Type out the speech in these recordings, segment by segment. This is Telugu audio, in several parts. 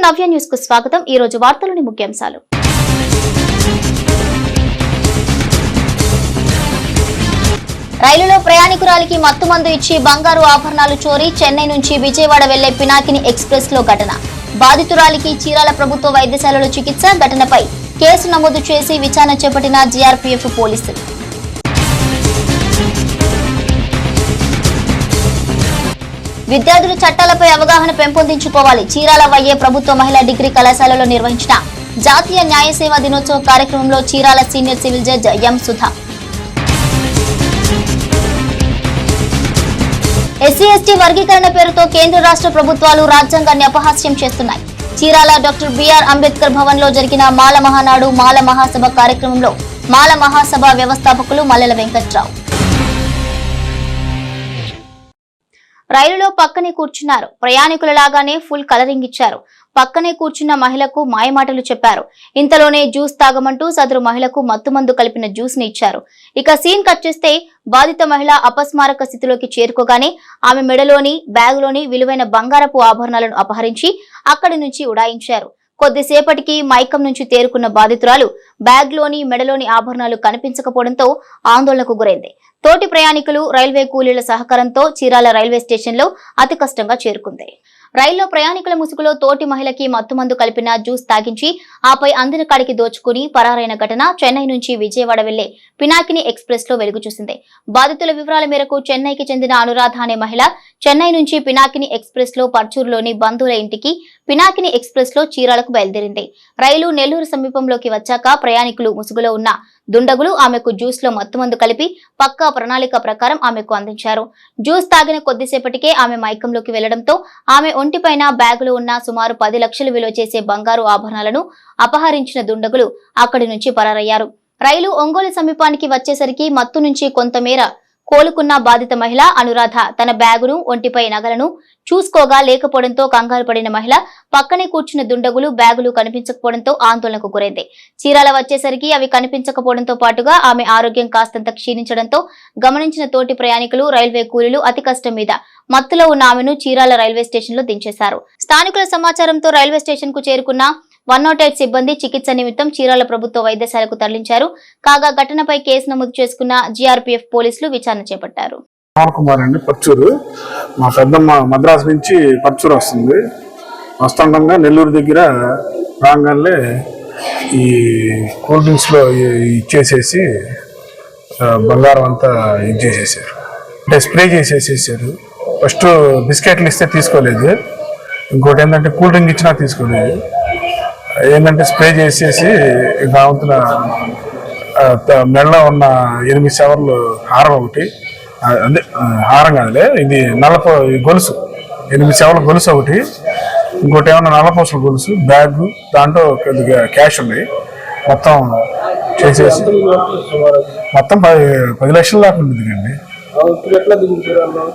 నవ్య న్యూస్ కు స్వాగతం। ఈ రోజు వార్తలోని ముఖ్యాంశాలు। రైలులో ప్రయాణికురాలికి మత్తుమందు ఇచ్చి బంగారు ఆభరణాలు చోరీ। చెన్నై నుంచి విజయవాడ వెళ్లే పినాకిని ఎక్స్‌ప్రెస్ లో ఘటన। బాధితురాలికి చీరాల ప్రభుత్వ వైద్యశాలలో చికిత్స। ఘటనపై కేసు నమోదు చేసి విచారణ చేపట్టిన జీఆర్పీఎఫ్ పోలీసులు। విద్యార్థులు చట్టాలపై అవగాహన పెంపొందించుకోవాలి। చీరాల వైఏ ప్రభుత్వ మహిళా డిగ్రీ కళాశాలలో నిర్వహించిన జాతీయ న్యాయ సేవా దినోత్సవ కార్యక్రమంలో చీరాల సీనియర్ సివిల్ జడ్జి ఎం సుధా, ఎస్సీ ఎస్టీ వర్గీకరణ పేరుతో కేంద్ర రాష్ట్ర ప్రభుత్వాలు రాజ్యాంగాన్ని అపహాస్యం చేస్తున్నాయి। చీరాల డాక్టర్ బిఆర్ అంబేద్కర్ భవన్ లో జరిగిన మాల మహానాడు మాల మహాసభ కార్యక్రమంలో మాల మహాసభ వ్యవస్థాపకులు మల్లెల వెంకట్రావు రైలులో పక్కనే కూర్చున్నారు। ప్రయాణికులలాగానే ఫుల్ కలరింగ్ ఇచ్చారు। పక్కనే కూర్చున్న మహిళకు మాయమాటలు చెప్పారు। ఇంతలోనే జ్యూస్ తాగమంటూ సదరు మహిళకు మత్తుమందు కలిపిన జ్యూస్ ని ఇచ్చారు। ఇక సీన్ కట్ చేస్తే బాధిత మహిళ అపస్మారక స్థితిలోకి చేరుకోగానే ఆమె మెడలోని బ్యాగులోని విలువైన బంగారపు ఆభరణాలను అపహరించి అక్కడి నుంచి ఉడాయించారు। కొద్దిసేపటికి మైకం నుంచి తేరుకున్న బాధితురాలు బ్యాగ్లోని మెడలోని ఆభరణాలు కనిపించకపోవడంతో ఆందోళనకు గురైంది। తోటి ప్రయాణికులు రైల్వే కూలీల సహకారంతో చీరాల రైల్వే స్టేషన్ లో అతి కష్టంగా చేరుకుంది। రైల్లో ప్రయాణికుల ముసుగులో తోటి మహిళకి మత్తుమందు కలిపిన జ్యూస్ తాగించి ఆపై అందిన కాడికి దోచుకుని పరారైన ఘటన చెన్నై నుంచి విజయవాడ వెళ్లే పినాకిని ఎక్స్‌ప్రెస్ లో వెలుగు చూసింది। బాధితుల వివరాల మేరకు చెన్నైకి చెందిన అనురాధ అనే మహిళ చెన్నై నుంచి పినాకిని ఎక్స్‌ప్రెస్ లో పర్చూరులోని బంధువుల ఇంటికి పినాకిని ఎక్స్‌ప్రెస్ లో చీరాలకు బయలుదేరింది। రైలు నెల్లూరు సమీపంలోకి వచ్చాక ప్రయాణికులు ముసుగులో ఉన్న దుండగులు ఆమెకు జ్యూస్ లో మత్తుమందు కలిపి పక్కా ప్రణాళిక ప్రకారం ఆమెకు అందించారు। జ్యూస్ తాగిన కొద్దిసేపటికే ఆమె మైకంలోకి వెళ్లడంతో ఆమె ఒంటిపైన బ్యాగులో ఉన్న సుమారు 10 లక్షలు విలువ చేసే బంగారు ఆభరణాలను అపహరించిన దుండగులు అక్కడి నుంచి పరారయ్యారు। రైలు ఒంగోలు సమీపానికి వచ్చేసరికి మత్తు నుంచి కొంతమేర కోలుకున్న బాధిత మహిళ అనురాధ తన బ్యాగును ఒంటిపై నగలను చూసుకోగా లేకపోవడంతో కంగారు పడిన మహిళ పక్కనే కూర్చున్న దుండగులు బ్యాగులు కనిపించకపోవడంతో ఆందోళనకు గురైంది। చీరాల వచ్చేసరికి అవి కనిపించకపోవడంతో పాటుగా ఆమె ఆరోగ్యం కాస్తంత క్షీణించడంతో గమనించిన తోటి ప్రయాణికులు రైల్వే కూలీలు అతి కష్టం మీద మత్తులో ఉన్న ఆమెను చీరాల రైల్వే స్టేషన్ లో దించేశారు। స్థానికుల సమాచారంతో రైల్వే స్టేషన్ కు చేరుకున్న 108 సిబ్బంది చికిత్స నిమిత్తం చీరాల ప్రభుత్వ వైద్యశాలకు తరలించారు। కాగా ఘటనపై కేసు నమోదు చేసుకున్న జీఆర్పీఎఫ్ పోలీసులు విచారణ చేపట్టారు। కుమార్ అండి, పర్చూరు మా పెద్దమ్మ మద్రాసు నుంచి పర్చూరు వస్తుంది। వస్తుండగా నెల్లూరు దగ్గర రాగానే ఈ కూల్ డ్రింక్స్ లో ఇచ్చేసేసి బంగారం అంతా ఇచ్చేసేసారు, అంటే స్ప్రే చేసేసేసారు। ఫస్ట్ బిస్కెట్లు ఇస్తే తీసుకోలేదు, ఇంకోటి ఏంటంటే కూల్ డ్రింక్ ఇచ్చినా తీసుకోలేదు। ఏంటంటే స్ప్రే చేసేసి కావంతున మెడలో ఉన్న 8 సవర్లు హారం ఒకటి, అదే హారం కాదులే, ఇది గొలుసు 8 సవర్ల గొలుసు ఒకటి, ఇంకోటి ఏమన్నా నల్లపూసల గొలుసు, బ్యాగ్, దాంట్లో కొద్దిగా క్యాష్ ఉన్నాయి। మొత్తం చేసేసి మొత్తం 10 లక్షల దాకా ఉంటుంది అండి।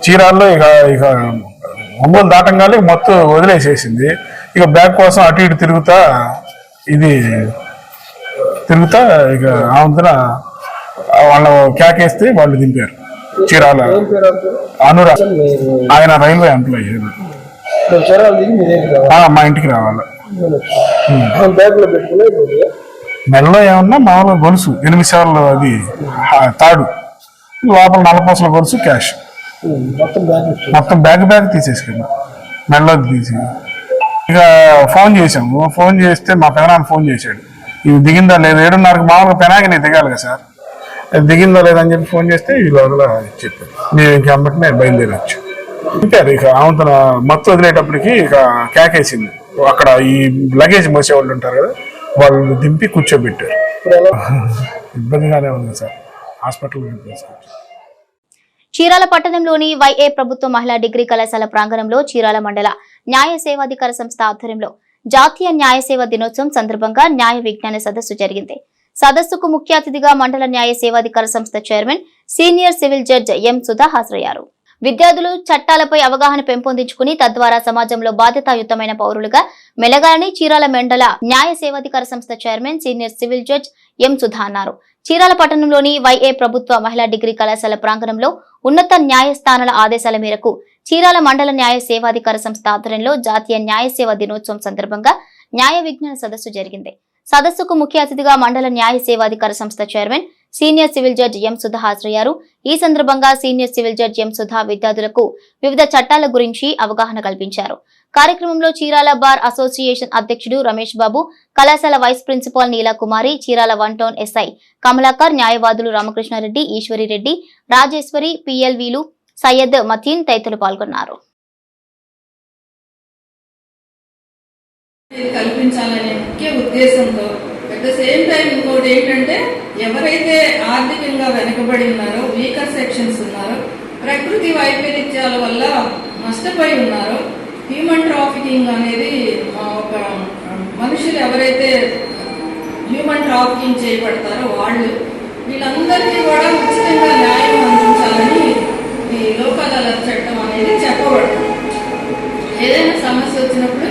చీరాల్లో ఇక ఒంగోలు దాటంగానే మొత్తం వదిలేసేసింది। ఇక బ్యాగ్ కోసం అటు ఇటు తిరుగుతా ఇక ఆవంతున వాళ్ళ కేకేస్తే వాళ్ళు దింపారు। చీరాల అనురా, ఆయన రైల్వే ఎంప్లాయీ, మా ఇంటికి రావాలి। మెడలో ఏమన్నా మామూలుగా గొలుసు 8 సార్లు, అది తాడు, లోపల నల్లపూసల గొలుసు, క్యాష్ మొత్తం బ్యాగ్ తీసేసుకున్నా, మెడలో తీసి ఇక ఫోన్ చేసాము। ఫోన్ చేస్తే మా పెదనాన్న ఫోన్ చేశాడు, ఇది దిగిందా లేదా, 7:30కి మామూలుగా పెనాగిని దిగాలి కదా సార్, దిగిందా లేదని చెప్పి ఫోన్ చేస్తే ఈ లోపల చెప్పారు, మేము ఇంక అమ్మటినే బయలుదేరచ్చు చెప్పారు। ఇక ఆవంతన మత్తు వదిలేటప్పటికి ఇక కేకేసింది, అక్కడ ఈ లగేజ్ మోసేవాళ్ళు ఉంటారు కదా, వాళ్ళు దింపి కూర్చోబెట్టారు। ఇబ్బందిగానే ఉంది సార్, హాస్పిటల్ తీసుకొచ్చారు। చీరాల పట్టణంలోని వైఏ ప్రభుత్వ మహిళా డిగ్రీ కళాశాల ప్రాంగణంలో చీరాల మండల న్యాయ సేవాధికార సంస్థ ఆధ్వర్యంలో జాతీయ న్యాయ సేవా దినోత్సవం సందర్భంగా న్యాయ విజ్ఞాన సదస్సు జరిగింది। సదస్సుకు ముఖ్య అతిథిగా మండల న్యాయ సేవాధికార సంస్థ చైర్మన్ సీనియర్ సివిల్ జడ్జి ఎం సుధా హాజరయ్యారు। విద్యార్థులు చట్టాలపై అవగాహన పెంపొందించుకుని తద్వారా సమాజంలో బాధ్యతాయుతమైన పౌరులుగా మెలగాలని చీరాల మండల న్యాయ సేవాధికార సంస్థ చైర్మన్ సీనియర్ సివిల్ జడ్జి ఎం సుధా అన్నారు। చీరాల పట్టణంలోని వైఏ ప్రభుత్వ మహిళా డిగ్రీ కళాశాల ప్రాంగణంలో ఉన్నత న్యాయస్థానాల ఆదేశాల మేరకు చీరాల మండల న్యాయ సేవాధికార సంస్థ ఆధ్వర్యంలో జాతీయ న్యాయ సేవా దినోత్సవం సందర్భంగా న్యాయ విజ్ఞాన సదస్సు జరిగింది. సదస్సుకు ముఖ్య అతిథిగా మండల న్యాయ సేవాధికార సంస్థ చైర్మన్ సీనియర్ సివిల్ జడ్జి ఎం సుధా హాజరయ్యారు. ఈ సందర్భంగా సీనియర్ సివిల్ జడ్జి ఎం సుధా విద్యార్థులకు వివిధ చట్టాల గురించి అవగాహన కల్పించారు. కార్యక్రమంలో చీరాల బార్ అసోసియేషన్ అధ్యక్షుడు రమేష్ బాబు, కళాశాల vice principal Neelakumari, Chirala 1 town SI Kamalakar, న్యాయవాదులు రామకృష్ణారెడ్డి, ఈశ్వరిరెడ్డి, రాజేశ్వరి, పిఎల్వీలు సయ్యద్ మతీన్ తదితరులు పాల్గొన్నారు. కల్పించాలనే ముఖ్య ఉద్దేశంతో అట్ ద సేమ్ టైం ఇంకోటి ఏంటంటే ఎవరైతే ఆర్థికంగా వెనుకబడి ఉన్నారో, వీకర్ సెక్షన్స్ ఉన్నారో, ప్రకృతి వైపరీత్యాల వల్ల నష్టపోయి ఉన్నారో, హ్యూమన్ ట్రాఫికింగ్ అనేది ఒక మనుషులు ఎవరైతే హ్యూమన్ ట్రాఫికింగ్ చేయబడతారో వీళ్ళందరికీ కూడా ఉచితంగా న్యాయం అందించాలని ఈ లోక్ అదాలత్ చట్టం అనేది చెప్పబడుతుంది. ఏదైనా సమస్య వచ్చినప్పుడు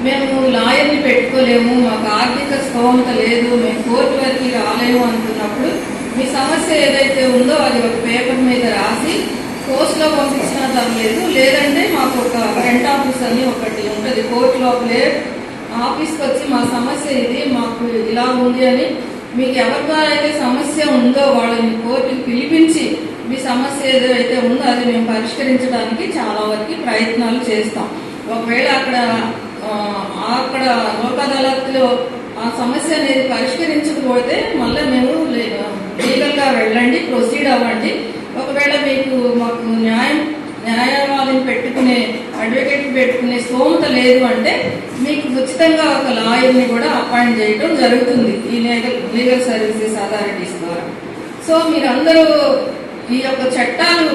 మేము లాయర్ని పెట్టుకోలేము, మాకు ఆర్థిక స్థోమత లేదు, మేము కోర్టు వరకు రాలేము అనుకున్నప్పుడు మీ సమస్య ఏదైతే ఉందో అది ఒక పేపర్ మీద రాసి పోస్ట్లో పంపించినా తరలేదు, లేదంటే మాకు ఒక ఫ్రంట్ ఆఫీస్ అని ఒకటి ఉంటుంది కోర్టు లోపలే, ఆఫీస్కి వచ్చి మా సమస్య ఇది, మాకు ఇలా ఉంది అని మీకు ఎవరితో అయితే సమస్య ఉందో వాళ్ళని కోర్టుకి పిలిపించి మీ సమస్య ఏదైతే ఉందో అది మేము పరిష్కరించడానికి చాలా వరకు ప్రయత్నాలు చేస్తాం. ఒకవేళ అక్కడ లోక్ అదాలత్లో ఆ సమస్య అనేది పరిష్కరించకపోతే మళ్ళీ మేము లీగల్గా వెళ్ళండి, ప్రొసీడ్ అవ్వండి. ఒకవేళ మీకు మాకు న్యాయవాదిని పెట్టుకునే అడ్వకేట్ పెట్టుకునే స్తోమత లేదు అంటే మీకు ఉచితంగా ఒక లాయర్ని కూడా అపాయింట్ చేయడం జరుగుతుంది ఈ లీగల్ సర్వీసెస్ అథారిటీస్ ద్వారా. సో మీరందరూ ఈ యొక్క చట్టాలు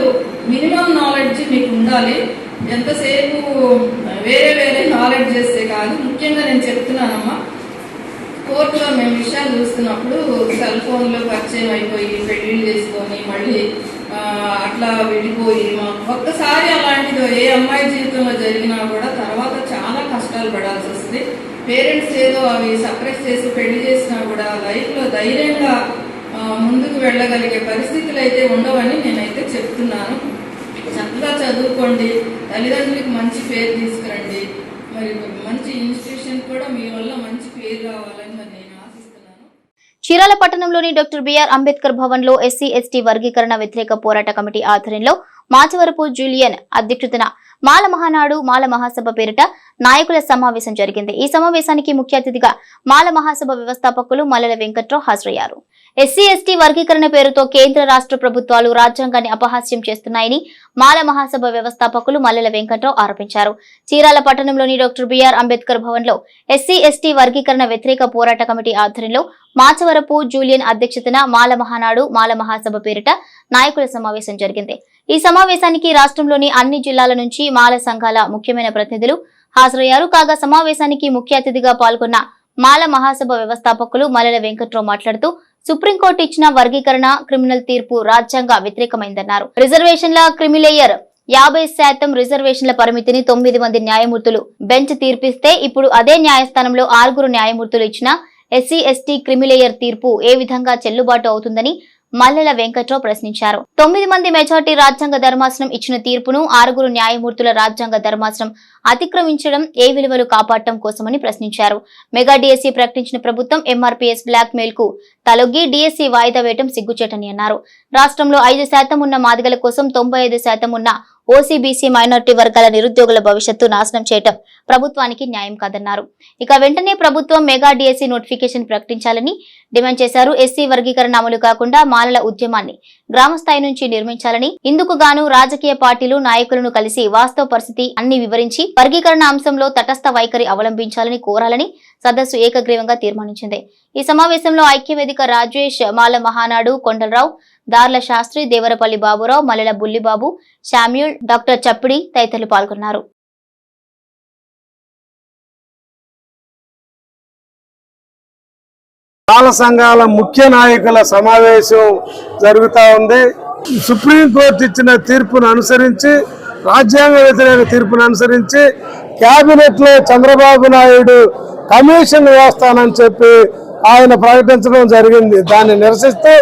మినిమం నాలెడ్జ్ మీకు ఉండాలి. ఎంతసేపు వేరే నాలెడ్జ్ చేస్తే కాదు. ముఖ్యంగా నేను చెప్తున్నానమ్మా, కోర్టులో మేము విషయాలు చూస్తున్నప్పుడు సెల్ ఫోన్లో పరిచయం అయిపోయి పెళ్లిళ్ళు చేసుకొని మళ్ళీ అట్లా వెళ్ళిపోయి ఒక్కసారి అలాంటిదో ఏ అమ్మాయి జీవితంలో జరిగినా కూడా తర్వాత చాలా కష్టాలు పడాల్సి వస్తుంది. పేరెంట్స్ ఏదో అవి సప్రెస్ చేసి పెళ్లి చేసినా కూడా లైఫ్లో ధైర్యంగా ముందుకు వెళ్ళగలిగే పరిస్థితులు అయితే ఉండవని నేనైతే చెప్తున్నాను. చక్కగా చదువుకోండి, తల్లిదండ్రులకి మంచి పేరు తీసుకురండి, మరి మంచి ఇన్స్టిట్యూషన్ కూడా మీ వల్ల మంచి పేరు రావాలని మరి నేను ఆశిస్తున్నాను. చీరాల పట్టణంలోని డాక్టర్ బిఆర్ అంబేద్కర్ భవన్ లో ఎస్సీ ఎస్టీ వర్గీకరణ వ్యతిరేక పోరాట కమిటీ ఆధ్వర్యంలో మాచవరపు జూలియన్ అధ్యక్షతన మాల మహానాడు మాల మహాసభ పేరిట నాయకుల సమావేశం జరిగింది. ఈ సమావేశానికి ముఖ్య అతిథిగా మాల మహాసభ వ్యవస్థాపకులు మల్లెల వెంకట్రావు హాజరయ్యారు. ఎస్సీ ఎస్టీ వర్గీకరణ పేరుతో కేంద్ర రాష్ట్ర ప్రభుత్వాలు రాజ్యాంగాన్ని అపహాస్యం చేస్తున్నాయని మాల మహాసభ వ్యవస్థాపకులు మల్లెల వెంకట్రావు ఆరోపించారు. చీరాల పట్టణంలోని డాక్టర్ బిఆర్ అంబేద్కర్ భవన్ లో ఎస్సీ ఎస్టీ వర్గీకరణ వ్యతిరేక పోరాట కమిటీ ఆధ్వర్యంలో మాచవరపు జూలియన్ అధ్యక్షతన మాల మహానాడు మాల మహాసభ పేరిట నాయకుల సమావేశం జరిగింది. ఈ సమావేశానికి రాష్ట్రంలోని అన్ని జిల్లాల నుంచి మాల సంఘాల ముఖ్యమైన ప్రతినిధులు హాజరయ్యారు. కాగా సమావేశానికి ముఖ్య అతిథిగా పాల్గొన్న మాల మహాసభ వ్యవస్థాపకులు మల్లెల వెంకట్రావు మాట్లాడుతూ సుప్రీంకోర్టు ఇచ్చిన వర్గీకరణ క్రిమినల్ తీర్పు రాజ్యాంగ వ్యతిరేకమైందన్నారు. రిజర్వేషన్ల క్రిమిలేయర్ 50% రిజర్వేషన్ల పరిమితిని 9 మంది న్యాయమూర్తులు బెంచ్ తీర్పిస్తే ఇప్పుడు అదే న్యాయస్థానంలో 6 న్యాయమూర్తులు ఇచ్చిన ఎస్సీ ఎస్టీ క్రిమిలేయర్ తీర్పు ఏ విధంగా చెల్లుబాటు అవుతుందని మల్లెల వెంకట్రావు ప్రశ్నించారు. 9 మంది మెజార్టీ రాజ్యాంగ ధర్మాసనం ఇచ్చిన తీర్పును 6 న్యాయమూర్తుల రాజ్యాంగ ధర్మాసనం అతిక్రమించడం ఏ విలువలు కాపాడటం కోసమని ప్రశ్నించారు. మెగా డిఎస్సీ ప్రకటించిన ప్రభుత్వం ఎంఆర్పీఎస్ బ్లాక్ మెయిల్ కు తలొగ్గి డిఎస్సీ వాయిదా వేయడం సిగ్గుచేటని అన్నారు. రాష్ట్రంలో 5% ఉన్న మాదిగల కోసం 95% ఉన్న ఓసీబీసీ మైనారిటీ వర్గాల నిరుద్యోగుల భవిష్యత్తు నాశనం చేయటం ప్రభుత్వానికి న్యాయం కాదన్నారు. ఇక వెంటనే ప్రభుత్వం మెగా డిఎస్సీ నోటిఫికేషన్ ప్రకటించాలని డిమాండ్ చేశారు. ఎస్సీ వర్గీకరణ అమలు కాకుండా మాలల ఉద్యమాన్ని గ్రామ స్థాయి నుంచి నిర్మించాలని, ఇందుకు గాను రాజకీయ పార్టీలు నాయకులను కలిసి వాస్తవ పరిస్థితి అన్ని వివరించి వర్గీకరణ అంశంలో తటస్థ వైఖరి అవలంబించాలని కోరాలని సదస్సు ఏకగ్రీవంగా తీర్మానించింది. ఈ సమావేశంలో ఐక్యవేదిక రాజేష్, మాల మహానాడు కొండలరావు, దార్ల శాస్త్రి, దేవరపల్లి బాబురావు, మల్లెల బుల్లిబాబు, శామ్యూల్, డాక్టర్ చప్పిడి తదితరులు పాల్గొన్నారు. మాల సంఘాల ముఖ్య నాయకుల సమావేశం జరుగుతూ ఉంది. సుప్రీంకోర్టు ఇచ్చిన తీర్పును అనుసరించి, రాజ్యాంగ వ్యతిరేక తీర్పును అనుసరించి కేబినెట్ లో చంద్రబాబు నాయుడు కమిషన్ వేస్తానని చెప్పి ఆయన ప్రకటించడం జరిగింది. దాన్ని నిరసిస్తూ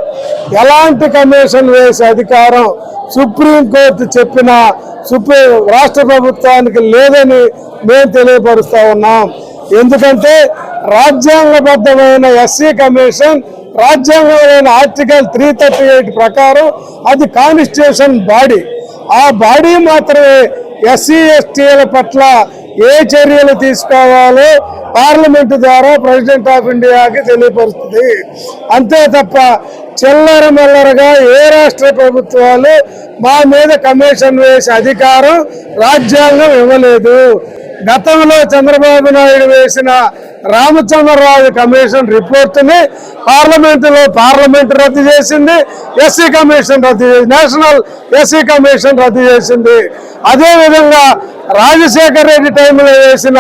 ఎలాంటి కమిషన్ వేసే అధికారం సుప్రీంకోర్టు చెప్పిన రాష్ట్ర ప్రభుత్వానికి లేదని మేము తెలియపరుస్తా ఉన్నాం. ఎందుకంటే రాజ్యాంగబద్ధమైన ఎస్సీ కమిషన్ రాజ్యాంగమైన ఆర్టికల్ 338 ప్రకారం అది కాన్స్టిట్యూషన్ బాడీ. ఆ బాడీ మాత్రమే ఎస్సీ ఎస్టీల పట్ల ఏ చర్యలు తీసుకోవాలో పార్లమెంటు ద్వారా ప్రెసిడెంట్ ఆఫ్ ఇండియాకి తెలియపరుస్తుంది. అంతే తప్ప చిల్లర మల్లరగా ఏ రాష్ట్ర ప్రభుత్వాలు మా మీద కమిషన్ వేసే అధికారం రాజ్యాంగం ఇవ్వలేదు. గతంలో చంద్రబాబు నాయుడు వేసిన రామచంద్రరాజు కమిషన్ రిపోర్టుని పార్లమెంట్ రద్దు చేసింది. ఎస్సీ కమిషన్ రద్దు చేసింది. నేషనల్ ఎస్సీ కమిషన్ రద్దు చేసింది. అదేవిధంగా రాజశేఖర రెడ్డి టైంలో వేసిన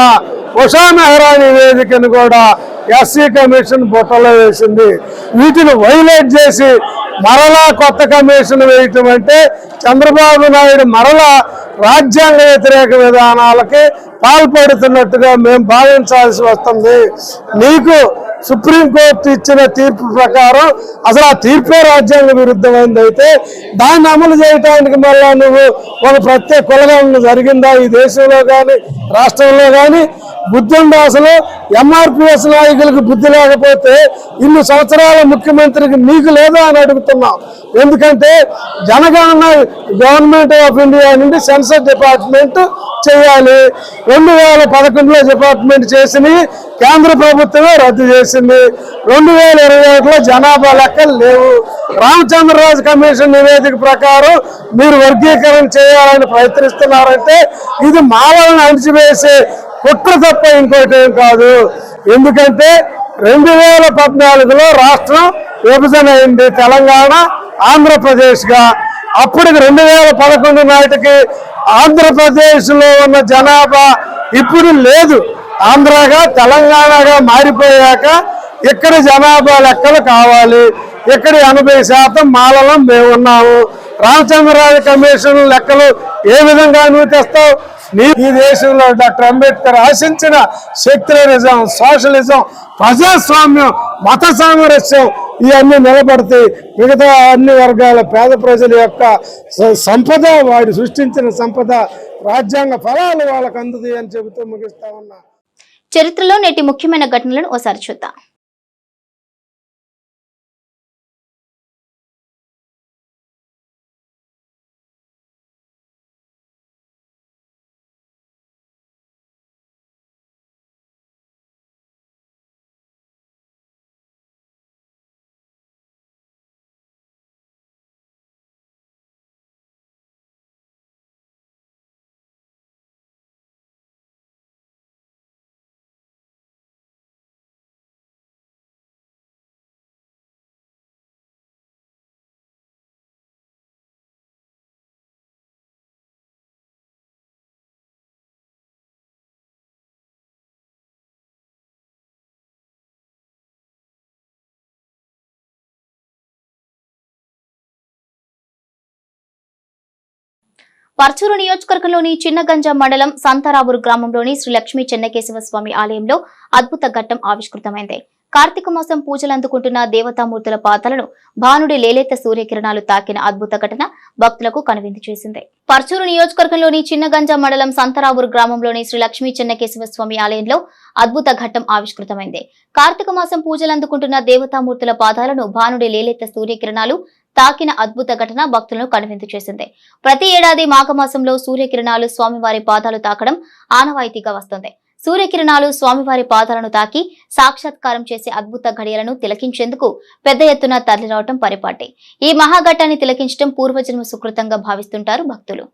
ఉషా మెహ్రా నివేదికను కూడా ఎస్సీ కమిషన్ బుట్టలో వేసింది. వీటిని వైలేట్ చేసి మరలా కొత్త కమిషన్ వేయటం అంటే చంద్రబాబు నాయుడు మరలా రాజ్యాంగ వ్యతిరేక విధానాలకి పాల్పడుతున్నట్టుగా మేము భావించాల్సి వస్తుంది. నీకు సుప్రీంకోర్టు ఇచ్చిన తీర్పు ప్రకారం అసలు ఆ తీర్పే రాజ్యాంగ విరుద్ధమైంది అయితే దాన్ని అమలు చేయడానికి మళ్ళా నువ్వు ఒక ప్రత్యేక కులగణన జరిగిందా ఈ దేశంలో కానీ రాష్ట్రంలో కానీ? బుద్ధుండి అసలు ఎంఆర్పిఎస్ నాయకులకు బుద్ధి లేకపోతే ఇన్ని సంవత్సరాల ముఖ్యమంత్రికి నీకు లేదా అని అడుగుతున్నాం. ఎందుకంటే జనగణన గవర్నమెంట్ ఆఫ్ ఇండియా నుండి సెన్సస్ డిపార్ట్మెంట్ చేయాలి. 2011లో డిపార్ట్మెంట్ చేసి కేంద్ర ప్రభుత్వమే రద్దు చేసింది. 2021లో జనాభా లెక్కలు లేవు. రామచంద్రరాజు కమిషన్ నివేదిక ప్రకారం మీరు వర్గీకరణ చేయాలని ప్రయత్నిస్తున్నారంటే ఇది మాలను అణిచివేసే కుట్ర తప్ప ఇంకోటి ఏం కాదు. ఎందుకంటే 2014లో రాష్ట్రం విభజన అయింది, తెలంగాణ ఆంధ్రప్రదేశ్గా. అప్పటికి 2011 నాటికి ఆంధ్రప్రదేశ్లో ఉన్న జనాభా ఇప్పుడు లేదు. ఆంధ్రగా తెలంగాణగా మారిపోయాక ఇక్కడ జనాభా లెక్కలు కావాలి. ఇక్కడ 80% మాలలో మేము ఉన్నాము. రామచంద్రరాజు కమిషన్ లెక్కలు ఏ విధంగా నువ్వు తెస్తావు? ఈ దేశంలో డాక్టర్ అంబేద్కర్ ఆశించిన సెక్యులరిజం, సోషలిజం, ప్రజాస్వామ్యం, మత సామరస్యం ఇవన్నీ నిలబడతాయి. మిగతా అన్ని వర్గాల పేద ప్రజల యొక్క సంపద, వాడు సృష్టించిన సంపద, రాజ్యాంగ ఫలాలు వాళ్ళకు అందుతాయి అని చెబుతూ ముగిస్తా ఉన్నా. చరిత్రలో నేటి ముఖ్యమైన ఘటనలను ఓసారి చూద్దాం. పర్చూరు నియోజకవర్గంలోని చిన్నగంజాం మండలం సంతారావూరు గ్రామంలోని శ్రీ లక్ష్మీ చెన్నకేశవ స్వామి ఆలయంలో అద్భుత ఘట్టం ఆవిష్కృతమైంది. కార్తీక మాసం పూజలు అందుకుంటున్న దేవతామూర్తుల పాదాలను భానుడి లేలేత సూర్యకిరణాలు తాకిన అద్భుత ఘటన భక్తులకు కనువిందు చేసింది. పర్చూరు నియోజకవర్గంలోని చిన్నగంజాం మండలం సంతారావూరు గ్రామంలోని శ్రీ లక్ష్మీ చెన్నకేశవ స్వామి ఆలయంలో అద్భుత ఘట్టం ఆవిష్కృతమైంది. కార్తీక మాసం పూజలు అందుకుంటున్న దేవతామూర్తుల పాదాలను భానుడి లేలేత సూర్యకిరణాలు తాకిన అద్భుత ఘటన భక్తులను కనువిందు చేసింది. ప్రతి ఏడాది మాఘమాసంలో సూర్యకిరణాలు స్వామివారి పాదాలు తాకడం ఆనవాయితీగా వస్తుంది. సూర్యకిరణాలు స్వామివారి పాదాలను తాకి సాక్షాత్కారం చేసే అద్భుత ఘడియలను తిలకించేందుకు పెద్ద ఎత్తున తరలిరావటం పరిపాటి. ఈ మహాఘట్టాన్ని తిలకించడం పూర్వజన్మ సుకృతంగా భావిస్తుంటారు భక్తులు.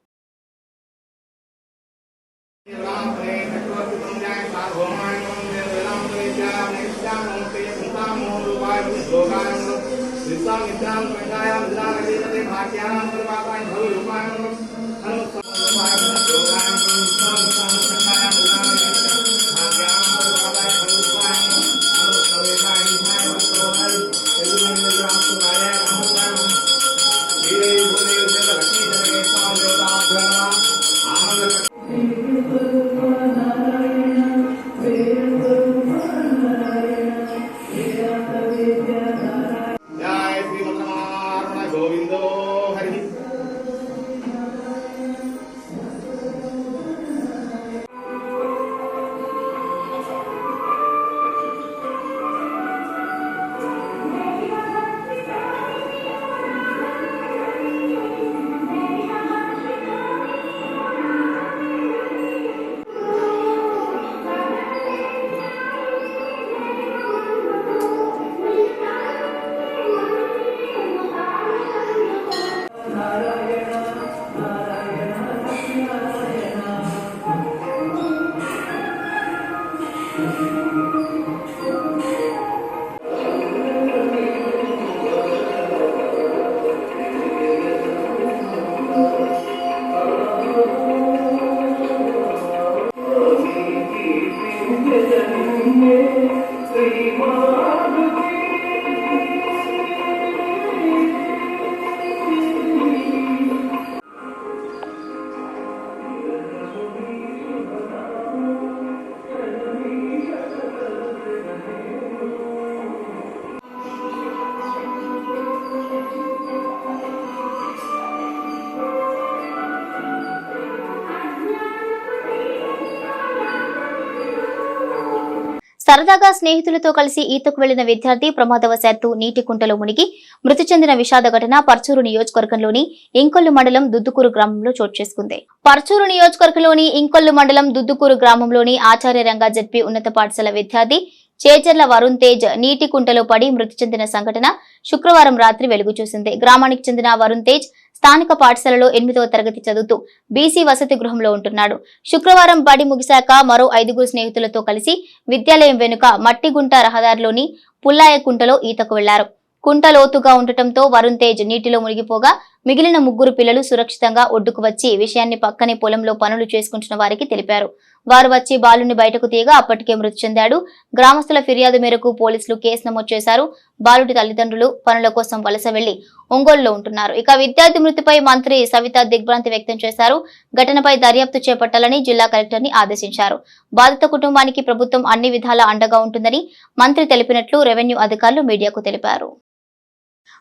సరదాగా స్నేహితులతో కలిసి ఈతకు వెళ్లిన విద్యార్థి ప్రమాదవశాత్తు నీటి కుంటలో మునిగి మృతి చెందిన విషాద ఘటన పర్చూరు నియోజకవర్గంలోని ఇంకొల్లు మండలం దుద్దుకూరు గ్రామంలో చోటు చేసుకుంది. పర్చూరు నియోజకవర్గంలోని ఇంకొల్లు మండలం దుద్దుకూరు గ్రామంలోని ఆచార్య రంగా జడ్పీ ఉన్నత పాఠశాల విద్యార్థి చేజర్ల వరుణ్ తేజ్ నీటి కుంటలో పడి మృతి చెందిన సంఘటన శుక్రవారం రాత్రి వెలుగు చూసింది. గ్రామానికి చెందిన వరుణ్ తేజ్ స్థానిక పాఠశాలలో 8వ తరగతి చదువుతూ బీసీ వసతి గృహంలో ఉంటున్నాడు. శుక్రవారం బడి ముగిశాక మరో 5గురు స్నేహితులతో కలిసి విద్యాలయం వెనుక మట్టిగుంట రహదారిలోని పుల్లాయ కుంటలో ఈతకు వెళ్లారు. కుంట లోతుగా ఉండటంతో వరుణ్ తేజ్ నీటిలో మునిగిపోగా మిగిలిన 3 పిల్లలు సురక్షితంగా ఒడ్డుకు వచ్చి విషయాన్ని పక్కనే పొలంలో పనులు చేసుకుంటున్న వారికి తెలిపారు. వారు వచ్చి బాలుని బయటకు తీయగా అప్పటికే మృతి చెందాడు. గ్రామస్తుల ఫిర్యాదు మేరకు పోలీసులు కేసు నమోదు చేశారు. బాలుడి తల్లిదండ్రులు పనుల కోసం వలస వెళ్లి ఒంగోలులో ఉంటున్నారు. ఇక విద్యార్థి మృతిపై మంత్రి సవిత దిగ్భ్రాంతి వ్యక్తం చేశారు. ఘటనపై దర్యాప్తు చేపట్టాలని జిల్లా కలెక్టర్ని ఆదేశించారు. బాధిత కుటుంబానికి ప్రభుత్వం అన్ని విధాలా అండగా ఉంటుందని మంత్రి తెలిపినట్లు రెవెన్యూ అధికారులు మీడియాకు తెలిపారు.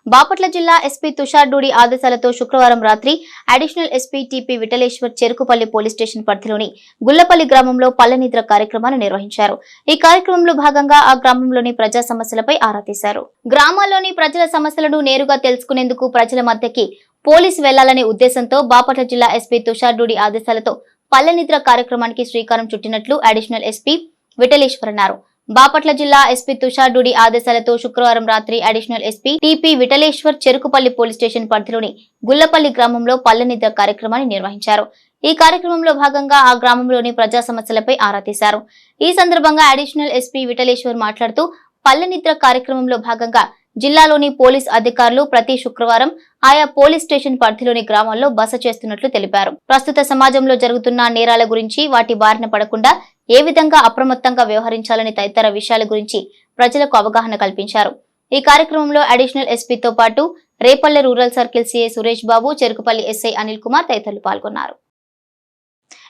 బాపట్ల జిల్లా ఎస్పీ తుషార్ డూడి ఆదేశాలతో శుక్రవారం రాత్రి additional SP TP Vitthaleshwar Cherukupalli police station పరిధిలోని గుల్లపల్లి గ్రామంలో పల్లెనిద్ర కార్యక్రమాన్ని నిర్వహించారు. ఈ కార్యక్రమంలో భాగంగా ఆ గ్రామంలోని ప్రజా సమస్యలపై ఆరా తీశారు. గ్రామాల్లోని ప్రజల సమస్యలను నేరుగా తెలుసుకునేందుకు ప్రజల మధ్యకి పోలీసు వెళ్లాలనే ఉద్దేశంతో బాపట్ల జిల్లా ఎస్పీ తుషార్ డూడి ఆదేశాలతో పల్లెనిద్ర కార్యక్రమానికి శ్రీకారం చుట్టినట్లు అడిషనల్ ఎస్పీ విఠలేశ్వర్ అన్నారు. బాపట్ల జిల్లా ఎస్పీ తుషార్ డూడి ఆదేశాలతో శుక్రవారం రాత్రి additional SP TP Vitthaleshwar Cherukupalli police station పరిధిలోని గుల్లపల్లి గ్రామంలో పల్లెనిద్ర కార్యక్రమాన్ని నిర్వహించారు. ఈ కార్యక్రమంలో భాగంగా ఆ గ్రామంలోని ప్రజా సమస్యలపై ఆరా తీశారు. ఈ సందర్భంగా అడిషనల్ ఎస్పీ విఠలేశ్వర్ మాట్లాడుతూ పల్లెనిద్ర కార్యక్రమంలో భాగంగా జిల్లాలోని పోలీస్ అధికారులు ప్రతి శుక్రవారం ఆయా పోలీస్ స్టేషన్ పరిధిలోని గ్రామాల్లో బస చేస్తున్నట్లు తెలిపారు. ప్రస్తుత సమాజంలో జరుగుతున్న నేరాల గురించి, వాటి బారిన పడకుండా ఏ విధంగా అప్రమత్తంగా వ్యవహరించాలని తదితర విషయాల గురించి ప్రజలకు అవగాహన కల్పించారు. ఈ కార్యక్రమంలో అడిషనల్ ఎస్పీతో పాటు Repalle rural circle CI Suresh Babu, Cherukupalli SI Anil Kumar తదితరులు పాల్గొన్నారు.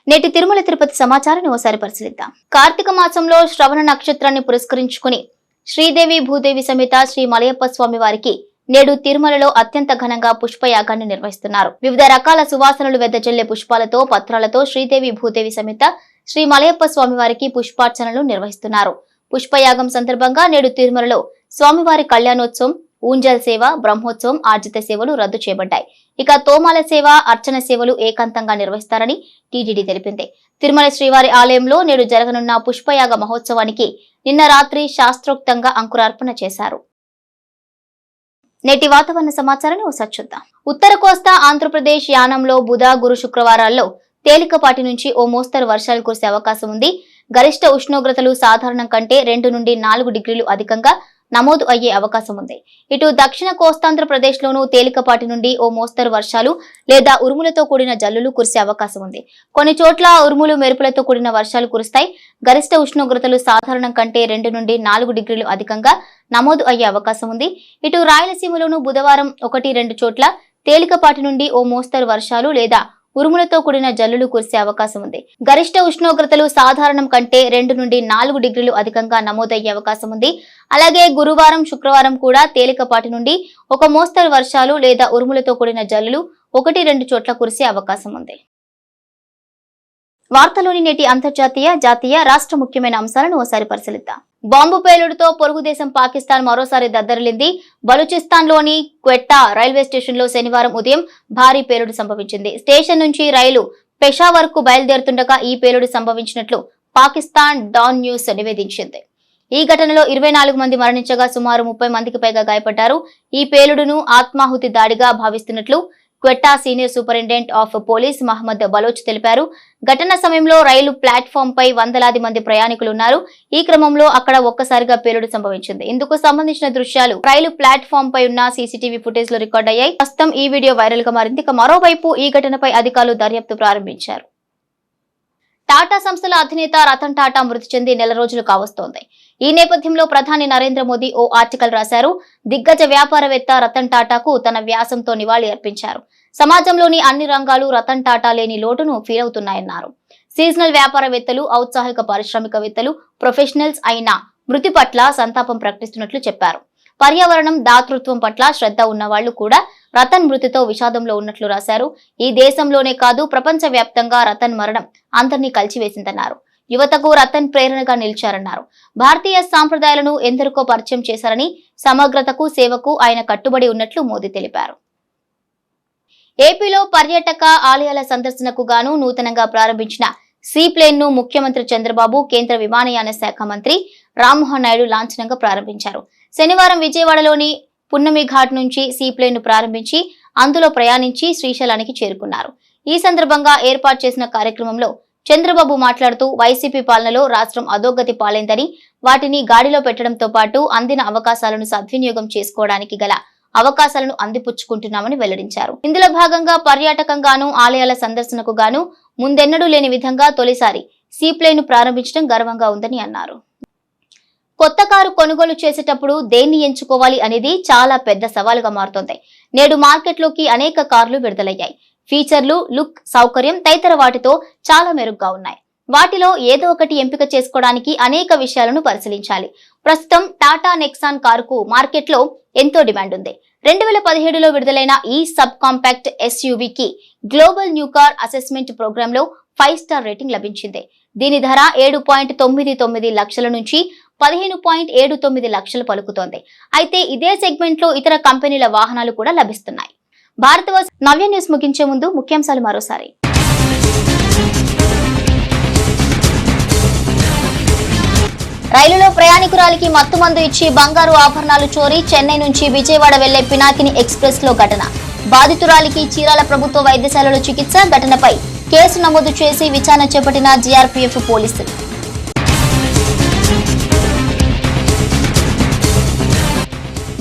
నేటి తిరుమల తిరుపతి సమాచారాన్ని ఓసారి పరిశీలిద్దాం. కార్తీక మాసంలో శ్రవణ నక్షత్రాన్ని పురస్కరించుకుని శ్రీదేవి భూదేవి సమేత శ్రీ మలయప్ప స్వామి వారికి నేడు తిరుమలలో అత్యంత ఘనంగా పుష్పయాగాన్ని నిర్వహిస్తున్నారు. వివిధ రకాల సువాసనలు వెదజల్లే పుష్పాలతో, పత్రాలతో శ్రీదేవి భూదేవి సమేత శ్రీ మలయప్ప స్వామి వారికి పుష్పార్చనలు నిర్వహిస్తున్నారు. పుష్పయాగం సందర్భంగా నేడు తిరుమలలో స్వామివారి కళ్యాణోత్సవం, ఊంజల్ సేవ, బ్రహ్మోత్సవం, ఆర్జిత సేవలు రద్దు చేయబడ్డాయి. ఇక తోమాల సేవ, అర్చన సేవలు ఏకాంతంగా నిర్వహిస్తారని టీటీడీ తెలిపింది. తిరుమల శ్రీవారి ఆలయంలో నేడు జరగనున్న పుష్పయాగ మహోత్సవానికి నిన్న రాత్రి శాస్త్రోక్తంగా అంకురార్పణ చేశారు. నేటి వాతావరణ సమాచారాన్ని ఒకసారి చూద్దాం. ఉత్తర కోస్తా ఆంధ్రప్రదేశ్ యానంలో బుధ, గురు, శుక్రవారాల్లో తేలికపాటి నుంచి ఓ మోస్తరు వర్షాలు కురిసే అవకాశం ఉంది. గరిష్ట ఉష్ణోగ్రతలు సాధారణం కంటే 2 నుండి 4 డిగ్రీలు అధికంగా నమోదు అయ్యే అవకాశం ఉంది. ఇటు దక్షిణ కోస్తాంధ్రప్రదేశ్ లోనూ తేలికపాటి నుండి ఓ మోస్తరు వర్షాలు లేదా ఉరుములతో కూడిన జల్లులు కురిసే అవకాశం ఉంది. కొన్ని చోట్ల ఉరుములు, మెరుపులతో కూడిన వర్షాలు కురుస్తాయి. గరిష్ట ఉష్ణోగ్రతలు సాధారణం కంటే 2 నుండి 4 డిగ్రీలు అధికంగా నమోదు అయ్యే అవకాశం ఉంది. ఇటు రాయలసీమలోనూ బుధవారం 1-2 చోట్ల తేలికపాటి నుండి ఓ మోస్తరు వర్షాలు లేదా ఉరుములతో కూడిన జల్లులు కురిసే అవకాశం ఉంది. గరిష్ట ఉష్ణోగ్రతలు సాధారణం కంటే 2 నుండి 4 డిగ్రీలు అధికంగా నమోదయ్యే అవకాశం ఉంది. అలాగే గురువారం, శుక్రవారం కూడా తేలికపాటి నుండి ఒక మోస్తరు వర్షాలు లేదా ఉరుములతో కూడిన జల్లులు 1-2 చోట్ల కురిసే అవకాశం ఉంది. వార్తలోని నేటి అంతర్జాతీయ, జాతీయ, రాష్ట్ర ముఖ్యమైన అంశాలను ఓసారి పరిశీలిద్దాం. బాంబు పేలుడుతో పొరుగు దేశం పాకిస్తాన్ మరోసారి దద్దరిల్లింది. బలూచిస్తాన్ లోని క్వెట్టా రైల్వే స్టేషన్ లో శనివారం ఉదయం భారీ పేలుడు సంభవించింది. స్టేషన్ నుంచి రైలు పెషావర్ కు బయలుదేరుతుండగా ఈ పేలుడు సంభవించినట్లు పాకిస్తాన్ డాన్ న్యూస్ నివేదించింది. ఈ ఘటనలో 24 మంది మరణించగా సుమారు 30 మందికి పైగా గాయపడ్డారు. ఈ పేలుడును ఆత్మాహుతి దాడిగా భావిస్తున్నట్లు Quetta senior superintendent of police Mohammad Baloch తెలిపారు. ఘటన సమయంలో రైలు ప్లాట్ఫామ్ పై వందలాది మంది ప్రయాణికులు ఉన్నారు. ఈ క్రమంలో అక్కడ ఒక్కసారిగా పేలుడు సంభవించింది. ఇందుకు సంబంధించిన దృశ్యాలు రైలు ప్లాట్ఫామ్ పై ఉన్న సీసీటీవీ ఫుటేజ్ లో రికార్డ్ అయ్యాయి. ప్రస్తుతం ఈ వీడియో వైరల్ గా మారింది. మరోవైపు ఈ ఘటనపై అధికారులు దర్యాప్తు ప్రారంభించారు. టాటా సంస్థల అధినేత రతన్ టాటా మృతి చెంది నెల రోజులు కావస్తోంది. ఈ నేపథ్యంలో ప్రధాని నరేంద్ర మోదీ ఓ ఆర్టికల్ రాశారు. దిగ్గజ వ్యాపారవేత్త రతన్ టాటాకు తన వ్యాసంతో నివాళి అర్పించారు. సమాజంలోని అన్ని రంగాలు రతన్ టాటా లేని లోటును ఫీల్ అవుతున్నాయన్నారు. సీజనల్ వ్యాపారవేత్తలు, ఔత్సాహిక పారిశ్రామికవేత్తలు, ప్రొఫెషనల్స్ అయిన మృతి పట్ల సంతాపం ప్రకటిస్తున్నట్లు చెప్పారు. పర్యావరణం, దాతృత్వం పట్ల శ్రద్ధ ఉన్నవాళ్లు కూడా రతన్ మృతితో విషాదంలో ఉన్నట్లు రాశారు. ఈ దేశంలోనే కాదు ప్రపంచ వ్యాప్తంగా రతన్ మరణం అందరినీ కలిచివేసిందన్నారు. యువతకు రతన్ ప్రేరణగా నిలిచారన్నారు. భారతీయ సాంప్రదాయాలను ఎందరికో పరిచయం చేశారని, సమగ్రతకు, సేవకు ఆయన కట్టుబడి ఉన్నట్లు మోదీ తెలిపారు. ఏపీలో పర్యాటక ఆలయాల సందర్శనకు గాను నూతనంగా ప్రారంభించిన సీప్లేన్ ను ముఖ్యమంత్రి చంద్రబాబు, కేంద్ర విమానయాన శాఖ మంత్రి రామ్మోహన్ నాయుడు లాంఛనంగా ప్రారంభించారు. శనివారం విజయవాడలోని పున్నమి ఘాట్ నుంచి సీప్లేన్ ను ప్రారంభించి అందులో ప్రయాణించి శ్రీశైలానికి చేరుకున్నారు. ఈ సందర్భంగా ఏర్పాటు చేసిన కార్యక్రమంలో చంద్రబాబు మాట్లాడుతూ వైసీపీ పాలనలో రాష్ట్రం అధోగతి పాలైందని, వాటిని గాడిలో పెట్టడంతో పాటు అందిన అవకాశాలను సద్వినియోగం చేసుకోవడానికి గల అవకాశాలను అందిపుచ్చుకుంటున్నామని వెల్లడించారు. ఇందులో భాగంగా పర్యాటకంగాను, ఆలయాల సందర్శనకు గాను ముందెన్నడూ లేని విధంగా తొలిసారి సీప్లేన్ ను ప్రారంభించడం గర్వంగా ఉందని అన్నారు. కొత్త కారు కొనుగోలు చేసేటప్పుడు దేన్ని ఎంచుకోవాలి అనేది చాలా పెద్ద సవాలుగా మారుతోంది. నేడు మార్కెట్లోకి అనేక కార్లు విడుదలయ్యాయి. ఫీచర్లు, లుక్, సౌకర్యం తదితర వాటితో చాలా మెరుగ్గా ఉన్నాయి. వాటిలో ఏదో ఒకటి ఎంపిక చేసుకోవడానికి అనేక విషయాలను పరిశీలించాలి. ప్రస్తుతం టాటా నెక్సాన్ కారుకు మార్కెట్లో ఎంతో డిమాండ్ ఉంది. 2017లో విడుదలైన ఈ సబ్ కాంపాక్ట్ ఎస్యూవీకి global new car assessment program లో 5 స్టార్ రేటింగ్ లభించింది. దీని ధర 7.99 లక్షల నుంచి 15.79 లక్షలు పలుకుతోంది. అయితే ఇదే సెగ్మెంట్ లో ఇతర కంపెనీల వాహనాలు కూడా లభిస్తున్నాయి. భారతవర్ష నవ్య న్యూస్ ముగించే ముందు ముఖ్యాంశాలు మరోసారి. రైలులో ప్రయాణికురాలికి మత్తుమందు ఇచ్చి బంగారు ఆభరణాలు చోరీ. చెన్నై నుంచి విజయవాడ వెళ్లే పినాకిని ఎక్స్ప్రెస్ లో ఘటన. బాధితురాలికి చీరాల ప్రభుత్వ వైద్యశాలలో చికిత్స. ఘటనపై కేసు నమోదు చేసి విచారణ చేపట్టిన జీఆర్పీఎఫ్ పోలీసులు.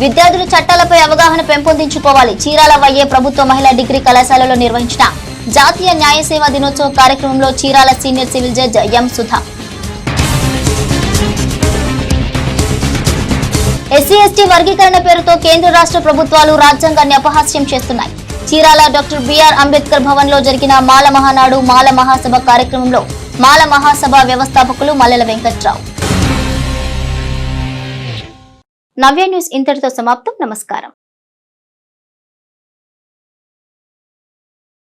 విద్యార్థులు చట్టాలపై అవగాహన పెంపొందించుకోవాలి. చీరాల వైఏ ప్రభుత్వ మహిళా డిగ్రీ కళాశాలలో నిర్వహించిన జాతీయ న్యాయ సేవా దినోత్సవ కార్యక్రమంలో చీరాల సీనియర్ సివిల్ జడ్జ్ ఎం సుధా. ఎస్సీ ఎస్టీ వర్గీకరణ పేరుతో కేంద్ర రాష్ట్ర ప్రభుత్వాలు రాజ్యాంగాన్ని అపహాస్యం చేస్తున్నాయి. చీరాల డాక్టర్ బిఆర్ అంబేద్కర్ భవన్ లో జరిగిన మాల మహానాడు, మాల మహాసభ కార్యక్రమంలో మాల మహాసభ వ్యవస్థాపకులు మల్లెల వెంకట్రావు. నవ్య న్యూస్ ఇంతటితో సమాప్తం. నమస్కారం.